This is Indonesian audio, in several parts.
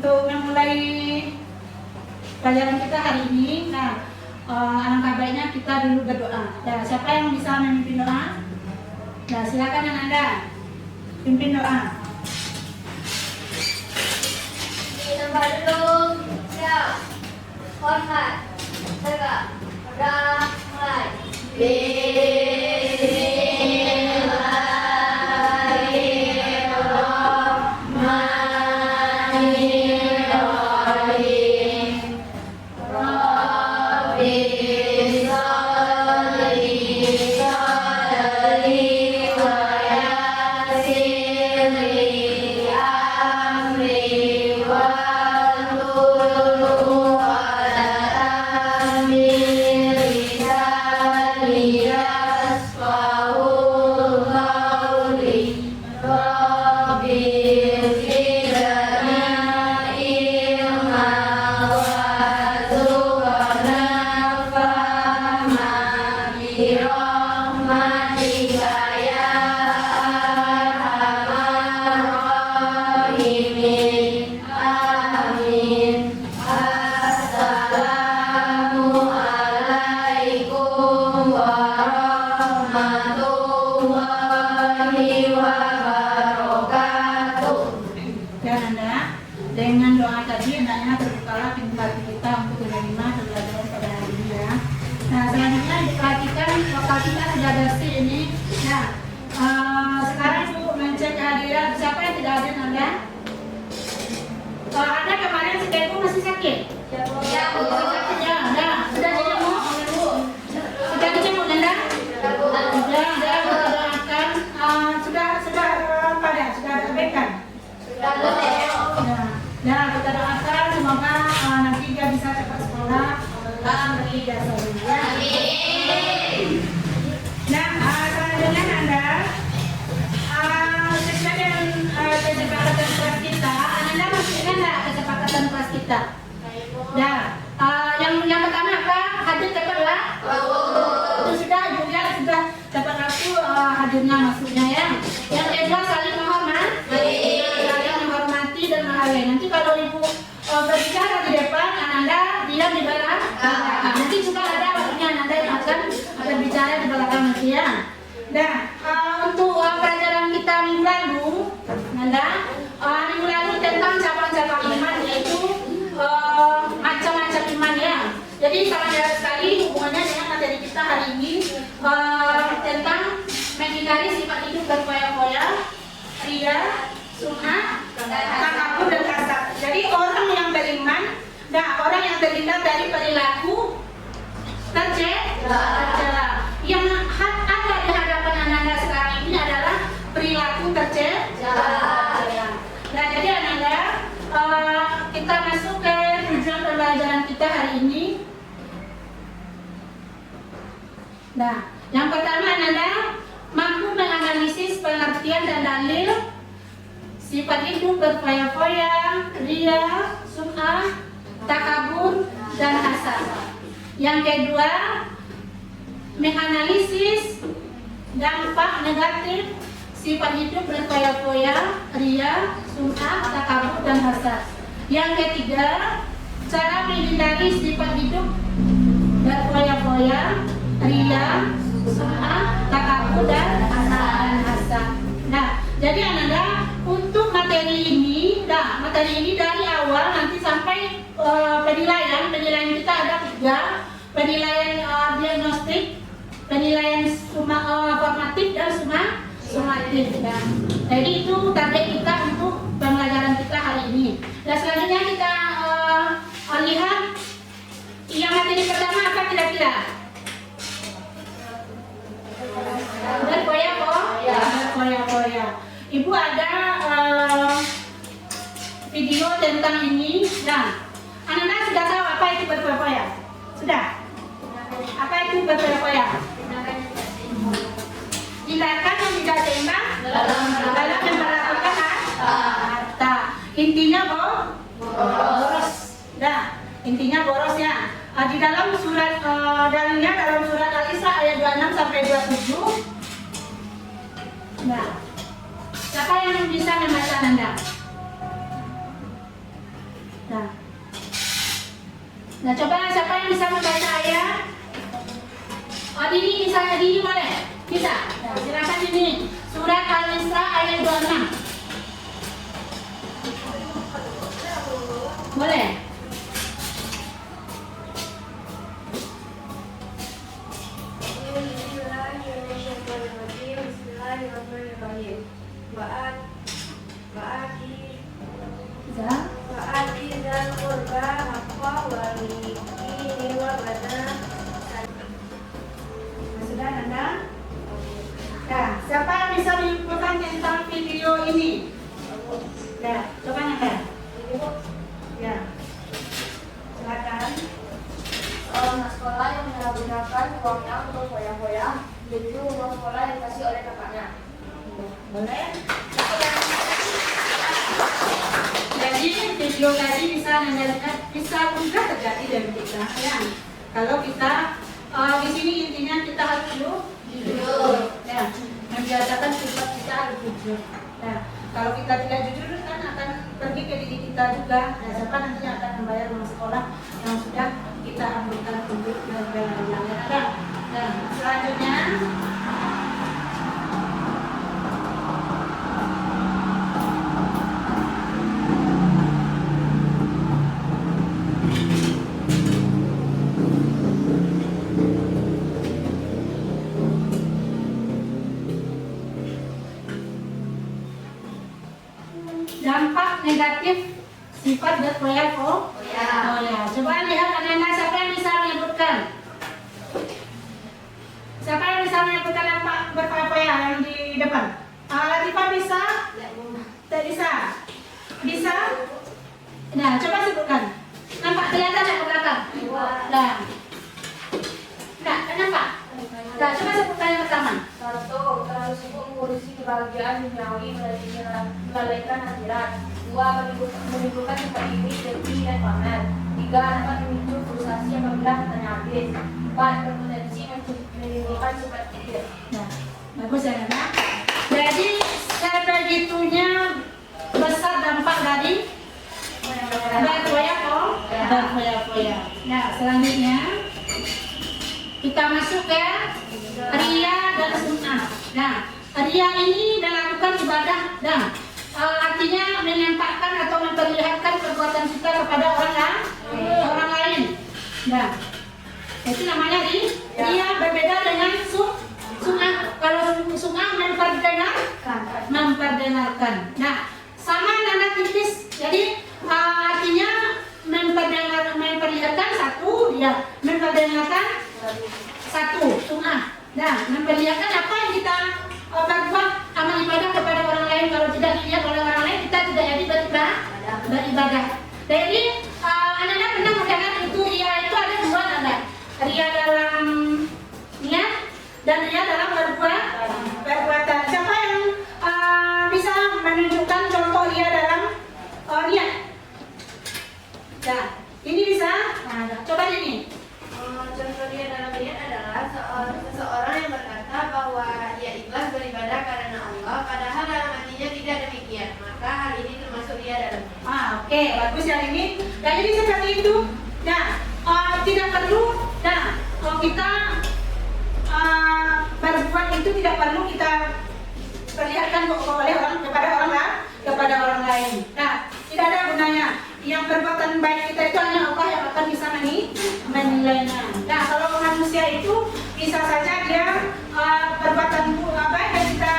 untuk memulai pelajaran kita hari ini, alangkah baiknya kita dulu berdoa. Nah, siapa yang bisa memimpin doa? Nah, silakan Ananda pimpin doa. Disembah dulu, siap, hormat, tegak, udah mulai. Dengan doa tadi hendaknya terbukalah pintu hati kita untuk menerima pelajaran pada hari ini ya. Nah, selanjutnya diperhatikan lokal kita sudah bersih ini. Nah, sekarang Ibu mencek kehadiran siapa yang tidak hadir Anda? Anda kemarin si Teguh masih sakit? Ya, Bu. Ya, nah, sudah dijemuk? Sudah dijemuk Anda? Sudah doakan. Sudah ada baikan? Nah, kita doakan semoga nanti dia bisa cepat sekolah dan beri jasa ya. Nah, selanjutnya Anda sesuai dengan kesepakatan kelas kita, Anda masih ingat nggak kesepakatan kelas kita? Nah, yang pertama apa? Hadir tepat lah. Itu sudah, Julia sudah dapat aku hadirnya maksudnya ya. Yang kedua saling menghormat. Dan menghargai. Nanti kalau Ibu berbicara di depan, Ananda diam di belakang. Nanti juga ada waktunya Ananda yang akan berbicara di belakang nanti ya. Nah, untuk pelajaran kita minggu lalu, Ananda, minggu lalu tentang cabang-cabang iman, yaitu macam-macam iman ya. Jadi sangat jelas sekali hubungannya dengan materi kita hari ini tentang menghindari sifat hidup berfoya-foya, ria, sum'ah, takabur dan hasad. Jadi orang yang beriman, orang yang terhindar dari perilaku tercela. Yang ada di hadapan Ananda sekarang ini adalah perilaku tercela. Nah, jadi Ananda, kita masuk ke tujuan pembelajaran kita hari ini. Nah, yang pertama Ananda mampu menganalisis pengertian dan dalil sifat hidup berfoya-foya, ria, sum'ah, takabur, dan hasad. Yang kedua, menganalisis dampak negatif sifat hidup berfoya-foya, ria, sum'ah, takabur, dan hasad. Yang ketiga, cara menghindari sifat hidup berfoya-foya, ria, sum'ah, takabur, dan hasad. Nah, jadi Ananda untuk materi ini dari awal nanti sampai penilaian kita ada 3, penilaian diagnostik, penilaian formatif dan sumatif. Nah, jadi itu target kita untuk pembelajaran kita hari ini. Dan selanjutnya kita lihat yang materi pertama apa kira-kira? Berfoya-foya. Ibu ada video tentang ini. Nah, Ananda sudah tahu apa itu berfoya-foya? Sudah? Apa itu berfoya-foya? Tindakan yang tidak seimbang dalam memperlakukan harta. Intinya boros. Nah, intinya boros ya. Di dalam surat dalilnya dalam surat Al-Isra ayat 26 sampai 27. Nah, siapa yang bisa membaca Anda? Nah, coba siapa yang bisa membaca ayat? Oh, Dini bisa, Dini boleh? Bisa? Nah, silakan Dini. Surat Al-Isra ayat 26. Boleh? Bismillahirrahmanirrahim. Bisa? Wa'ati dan qurba haqqa wal miskini wa bana. Sudah Anda? Nah, siapa yang bisa menyimpulkan tentang video ini? Ya, coba Anda. Ya. Silakan. Seorang sekolah yang menyalahgunakan uangnya untuk foya-foya, jadi uang sekolah yang dikasih oleh kakaknya. Boleh? Jadi video tadi bisa Anda lihat bisa mudah terjadi dari kita. Ya. Kalau kita di sini intinya kita harus jujur. Ya, membiasakan sifat kita harus jujur. Nah, kalau kita tidak jujur kan akan pergi ke diri kita juga. Nah, siapa nanti yang akan membayar uang sekolah yang sudah kita ambilkan untuk belajar. Nah, selanjutnya dampak negatif sifat berfoya-foya. Coba lihat anak-anak siapa yang bisa menyebutkan? Siapa yang bisa menyebutkan dampak berfoya-foya yang di depan? Latifah bisa? Tidak bisa. Bisa? Nah, coba sebutkan. Nampak kelihatan tidak ke belakang? Nah, kenapa? Nah, coba sebutkan yang pertama. Satu, terlalu sibuk mengurusi kebahagiaan duniawi melalaikan akhirat. Dua, menimbulkan sifat iri, dengki, dan pamer. Tiga, dapat memicu frustasi apabila hartanya habis. Empat, berpotensi menimbulkan sifat kibir. Nah, bagus ya Nana. Jadi sebegitunya besar dampak dari berfoya-foya. Nah, selanjutnya kita masuk ke ria dan sunnah. Nah, ria ini melakukan ibadah dan artinya menampakkan atau memperlihatkan perbuatan kita kepada orang lain. Nah, itu namanya ria, berbeda dengan sunnah. Kalau sunnah memperdengarkan. Nah, sama nada tipis. Jadi artinya memperlihatkan satu, ya, memperdengarkan satu sunnah. Nah, memperlihatkan apa yang kita perbuat amal ibadah kepada orang lain. Kalau tidak dilihat oleh orang lain, kita tidak jadi beribadah. Jadi anak-anak pernah mendengar itu ria itu ada dua nada. Ria dalam niat dan ria dalam perbuatan. Siapa yang bisa menunjukkan contoh ria dalam niat? Nah, ini bisa. Nah, coba ini. Contoh dia dalam niat adalah seseorang yang berkata bahwa ia ikhlas beribadah karena Allah, padahal dalam hatinya tidak demikian. Maka hal ini termasuk dia dalam niat. Oke, bagus yang ini. Dan ini seperti itu. Nah, tidak perlu. Nah, kalau kita berbuat itu tidak perlu kita perlihatkan kepada orang lain. Nah, tidak ada gunanya. Yang perbuatan baik kita itu hanya Allah yang akan bisa menilainya. Nah, kalau manusia itu bisa saja dia perbuatan baik yang kita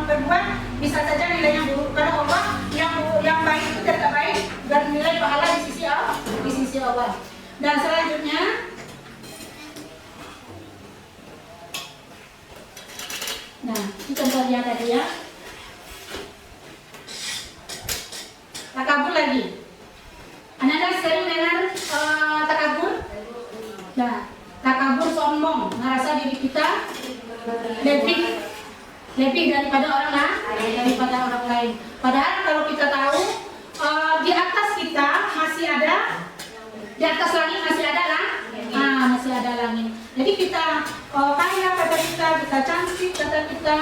berbuat bisa saja nilainya buruk. Karena Allah yang baik itu tidak baik bernilai pahala di sisi Allah. Dan selanjutnya nah, kita lihat tadi ya. Takabur lagi. Anda sering dengar takabur? Nah, takabur sombong, merasa diri kita lebih daripada orang lain. Padahal kalau kita tahu di atas kita masih ada, di atas langit masih ada masih ada langit. Jadi kita kaya kata kita cantik kata kita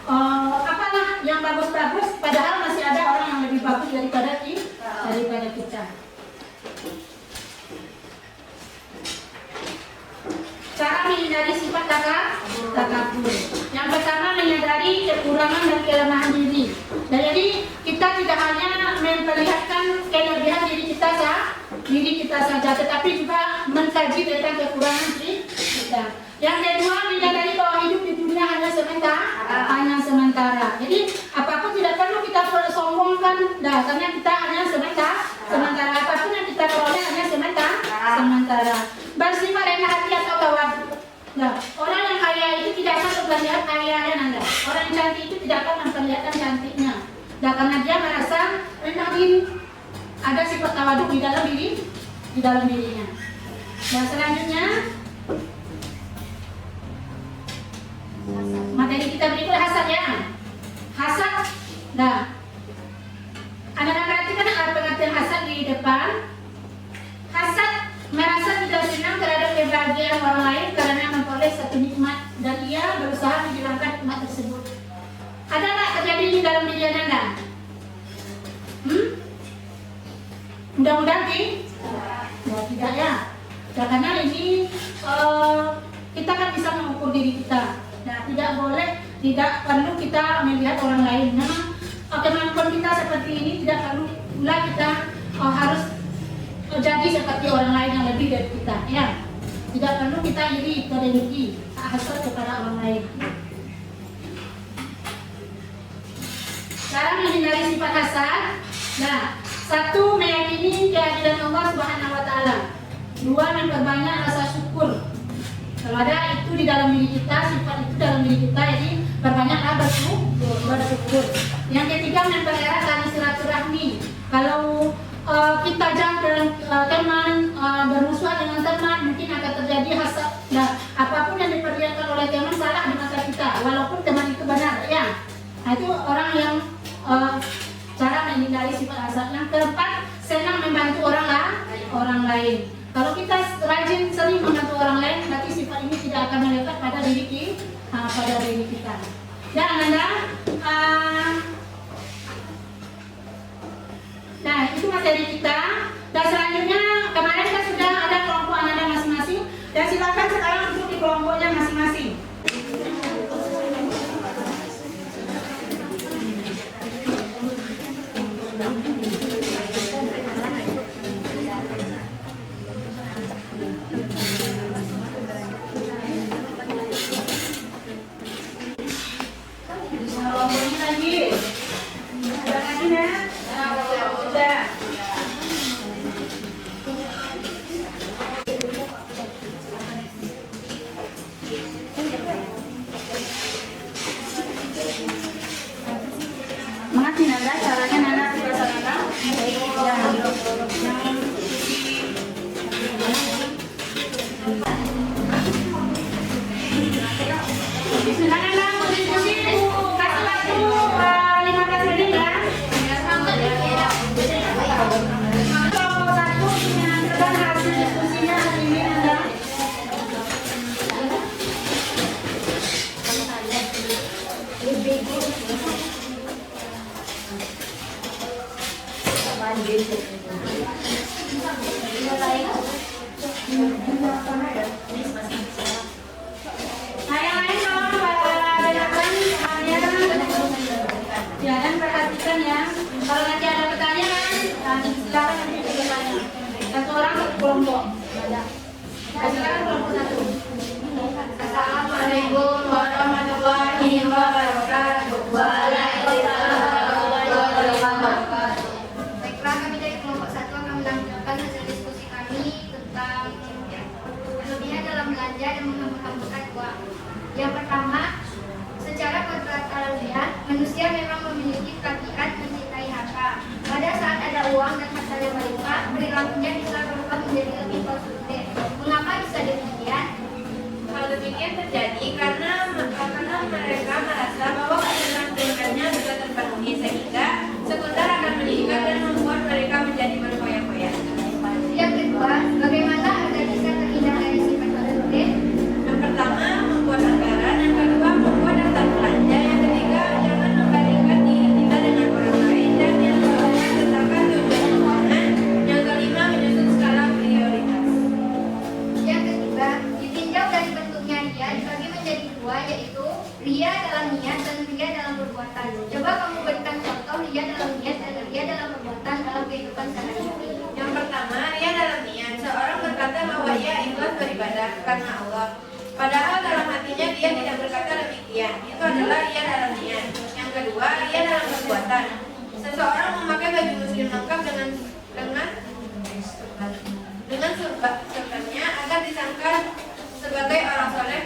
apalah yang bagus-bagus, padahal masih ada orang yang lebih bagus daripada kita. menghindari sifat takabur. Yang pertama menyadari kekurangan dan kelemahan diri. Dan jadi kita tidak hanya memperlihatkan kelebihan diri kita saja, tetapi juga mengkaji tentang kekurangan diri kita. Yang kedua menyadari bahwa hidup di dunia hanya sementara. Jadi apapun tidak perlu kita sombongkan, karena kita hanya sementara. Apapun yang kita peroleh hanya sementara. Bersifat rendah hati atau tawadu. Nah, orang yang kaya itu tidak akan memperlihatkan kayaan Anda. Orang yang cantik itu tidak akan memperlihatkan cantiknya. Nah, karena dia merasa rendah diri. Ada sifat tawadu di dalam dirinya. Dan selanjutnya materi kita berikut hasad ya. Hasad. Nah, Anda perhatikan pengertian hasad di depan. Hasad merasa tidak senang terhadap kebahagiaan orang lain karena memperoleh satu nikmat dan ia berusaha menghilangkan nikmat tersebut. Ada nggak terjadi di dalam diri Anda? Mudah-mudahan tidak ya. Ya, karena ini kita kan bisa mengukur diri kita. Nah, tidak perlu kita melihat orang lain. Memang kemampuan kita seperti ini tidak perlu pula kita harus jadi seperti orang lain yang lebih dari kita. Ya, tidak perlu kita iri atau dengki, hasad kepada orang lain. Cara menghindari sifat hasad. Nah, satu, meyakini kehadiran Allah Subhanahu wa Ta'ala. Dua, memperbanyak rasa syukur. Kalau ada itu di dalam diri kita, sifat itu dalam diri kita, jadi perbanyaklah bersyukur. Yang ketiga, mempererat tali silaturahmi. Kalau kita jauh dengan teman, bermusuhan dengan teman, mungkin akan terjadi hasad. Nah, apapun yang diperlihatkan oleh teman salah di mata kita, walaupun teman itu benar, ya. Nah, itu orang yang cara menghindari sifat hasad. Yang keempat, senang membantu orang lain. Kalau kita rajin sering membantu orang lain, berarti sifat ini tidak akan melekat pada diri kita. Dan Anda, nah itu materi kita. Dan selanjutnya kemarin kan sudah ada kelompok Anda masing-masing. Dan silakan sekarang duduk di kelompoknya masing-masing. Mengerti Nanda caranya Nanda biasa Nanda? Silakan Nanda kontribusi kasih waktu 15 menit ya. Kelompok satu menyampaikan hasil diskusinya hari ini Nanda. Nah, yang lain tolong dengarkan ya, dan perhatikan ya. Kalau nanti ada pertanyaan, silakan nanti bertanya. Satu orang satu kelompok. Silakan kelompok satu. Assalamualaikum warahmatullahi wabarakatuh. Waalaikumsalam warahmatullahi wabarakatuh. Baiklah, kami dari kelompok 1 akan melanjutkan hasil diskusi kami tentang kelebihan dalam belanja dan menghambur-hamburkan uang. Yang pertama, secara kodrat alamiah, manusia memang memiliki tabiat mencintai harta. Pada saat ada uang dan hartanya melimpah, perilakunya bisa berubah menjadi lebih konsumtif. Mengapa bisa demikian? Hal demikian terjadi karena mereka merasa bahwa kesenangannya bisa terpenuhi sehingga sekunder akan meningkat dan membuat mereka menjadi berfoya-foya. Yang kedua, bagaimana agar bisa terhindar dari sifat konsumtif? Yang pertama, membuat anggaran. Yang kedua, membuat daftar belanja. Yang ketiga, jangan membandingkan diri kita dengan orang lain. Dan yang keempat, tetapkan tujuan keuangan. Yang kelima, menyusun skala prioritas. Yang ketiga, ditinjau dari bentuknya kehidupan sehari-hari. Yang pertama, ria dalam niat. Seorang berkata bahwa ia ikhlas beribadah karena Allah. Padahal dalam hatinya dia tidak berkata demikian. Itu adalah ria dalam niat. Yang kedua, ria dalam perbuatan. Seseorang memakai baju muslim lengkap dengan surbannya agar disangka sebagai orang soleh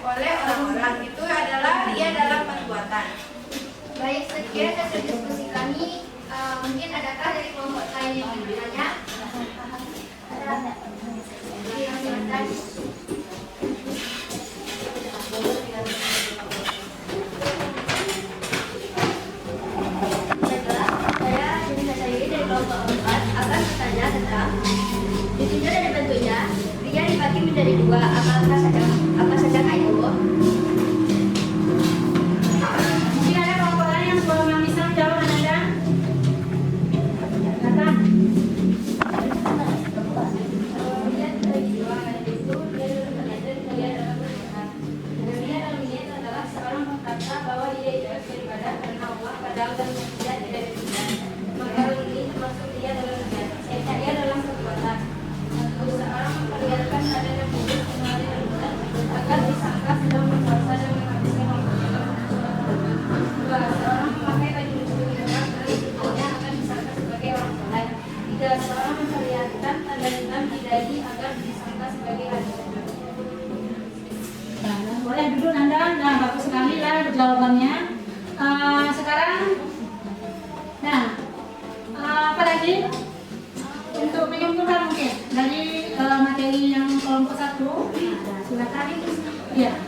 oleh orang-orang. Itu adalah ria dalam perbuatan. Baik, sekiranya hasil diskusi kami, mungkin adakah dari kelompok lain yang bertanya? Silakan. Saya Junita Sayuri dari kelompok 4 akan bertanya tentang ditinjau dari bentuknya, ria dibagi menjadi dua. Apa saja itu? Mungkin ada kelompok lain yang bisa menjawab Ananda? Kata. Ria dibagi dua, yaitu ria dalam niat dan ria dalam perbuatan. Ria dalam niat adalah seorang berkata bahwa dia ikhlas beribadah karena Allah, padahal dalam hatinya tidak demikian. Maka ini termasuk ria dalam niat. Ria dalam perbuatan. Seorang memperlihatkan keadaan yang buruk melalui perbuatan agar disangka sedang berpuasa dan menghabiskan waktunya. Dua, seorang memakai baju muslim lengkap dari tubuhnya agar disangka sebagai orang soleh. Tiga, seorang memperlihatkan tanda hitam di dahi agar disangka sebagai ahli sunnah. Nah, boleh duduk Nanda. Nah, bagus sekali lah jawabannya. Sekarang, nah, apa lagi? Untuk menyimpulkan mungkin dari materi yang kelompok 1, silakan. Iya.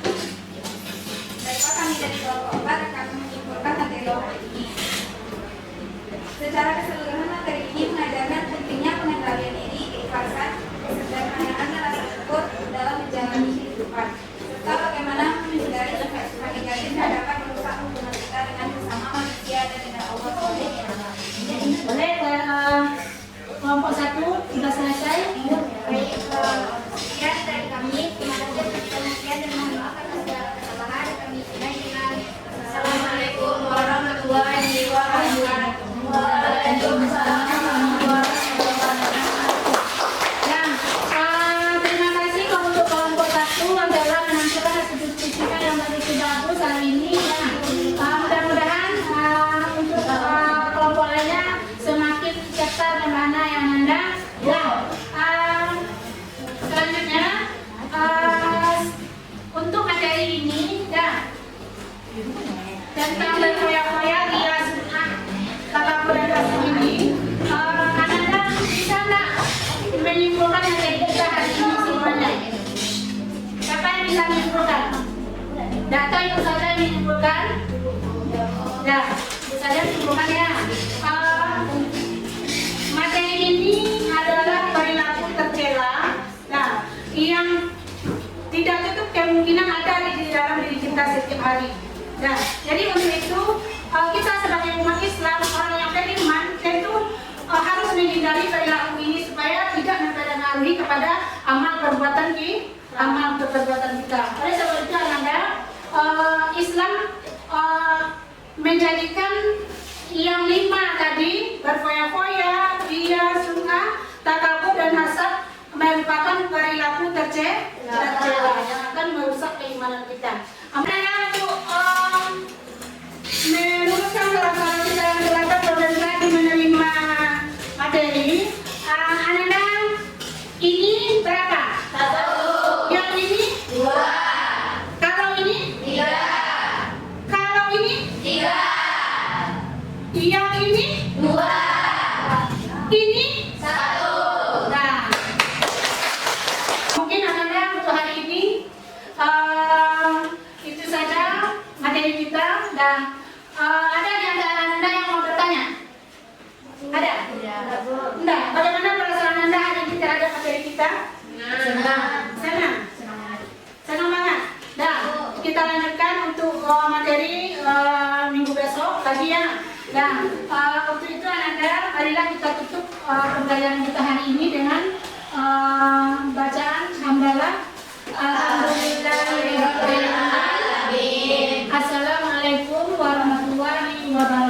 Baiklah, kami dari kelompok 4 akan menyimpulkan materi hari ini. Secara keseluruhan materi ini mengajarkan pentingnya pengendalian diri, keikhlasan, kesederhanaan dan rasa syukur dalam menjalani kehidupan, serta bagaimana menghindari efek negatif yang dapat merusak hubungan kita dengan sesama manusia dan dengan Allah SWT. Boleh kelompok 1 sudah selesai? Baik, sekian dari kami. Terima kasih atas perhatian dan mohon maaf atas segala kesalahan. Kami sudahi dengan Assalamualaikum warahmatullahi wabarakatuh. Waalaikumsalam warahmatullahi wabarakatuh. Nah, terima kasih untuk kelompok 1 yang telah menampilkan hasil diskusi yang begitu bagus hari ini. Nah, mudah-mudahan untuk kelompok lainnya semakin cepat dan mana yang Anda. Nah, selanjutnya untuk materi ini tentang berfoya-foya ria sunnah takabur dan rasul ini, Anda bisa nggak menyimpulkan materi kita hari ini semuanya? Siapa yang bisa menyimpulkan? Data itu saja yang menyimpulkan. Ya, itu saja menyimpulkan ya. Materi ini adalah perilaku tercela, nah, yang tidak tutup kemungkinan ada di dalam diri kita setiap hari. Nah, jadi untuk itu kita sebagai umat Islam, orang yang beriman, tentu harus menghindari perilaku ini supaya tidak mempengaruhi kepada amal perbuatan kita. Oleh sebab itu, Anda Islam menjadikan yang 5 tadi, berfoya-foya, ria, sunnah, takabur dan hasad, merupakan perilaku tercela yang akan merusak keimanan kita. Anda untuk meneruskan salah kita yang terlalu berbeda menerima materi. Anda ini berapa? 1. Yang ini? 2. Kalau ini? 3. Kalau ini? 3. Yang ini? 2. Ini? 1. Nah, mungkin Anda untuk hari ini itu saja materi kita. Dan ada di antara Anda yang mau bertanya? Ada? Enggak. Bagaimana perasaan Anda hari ini terhadap materi kita? Senang banget. Nah, kita lanjutkan untuk materi minggu besok lagi ya. Dan untuk itu Anda, marilah kita tutup pembelajaran kita hari ini dengan bacaan hamdalah. Alhamdulillahirabbil alamin. Assalamualaikum warahmatullahi wabarakatuh.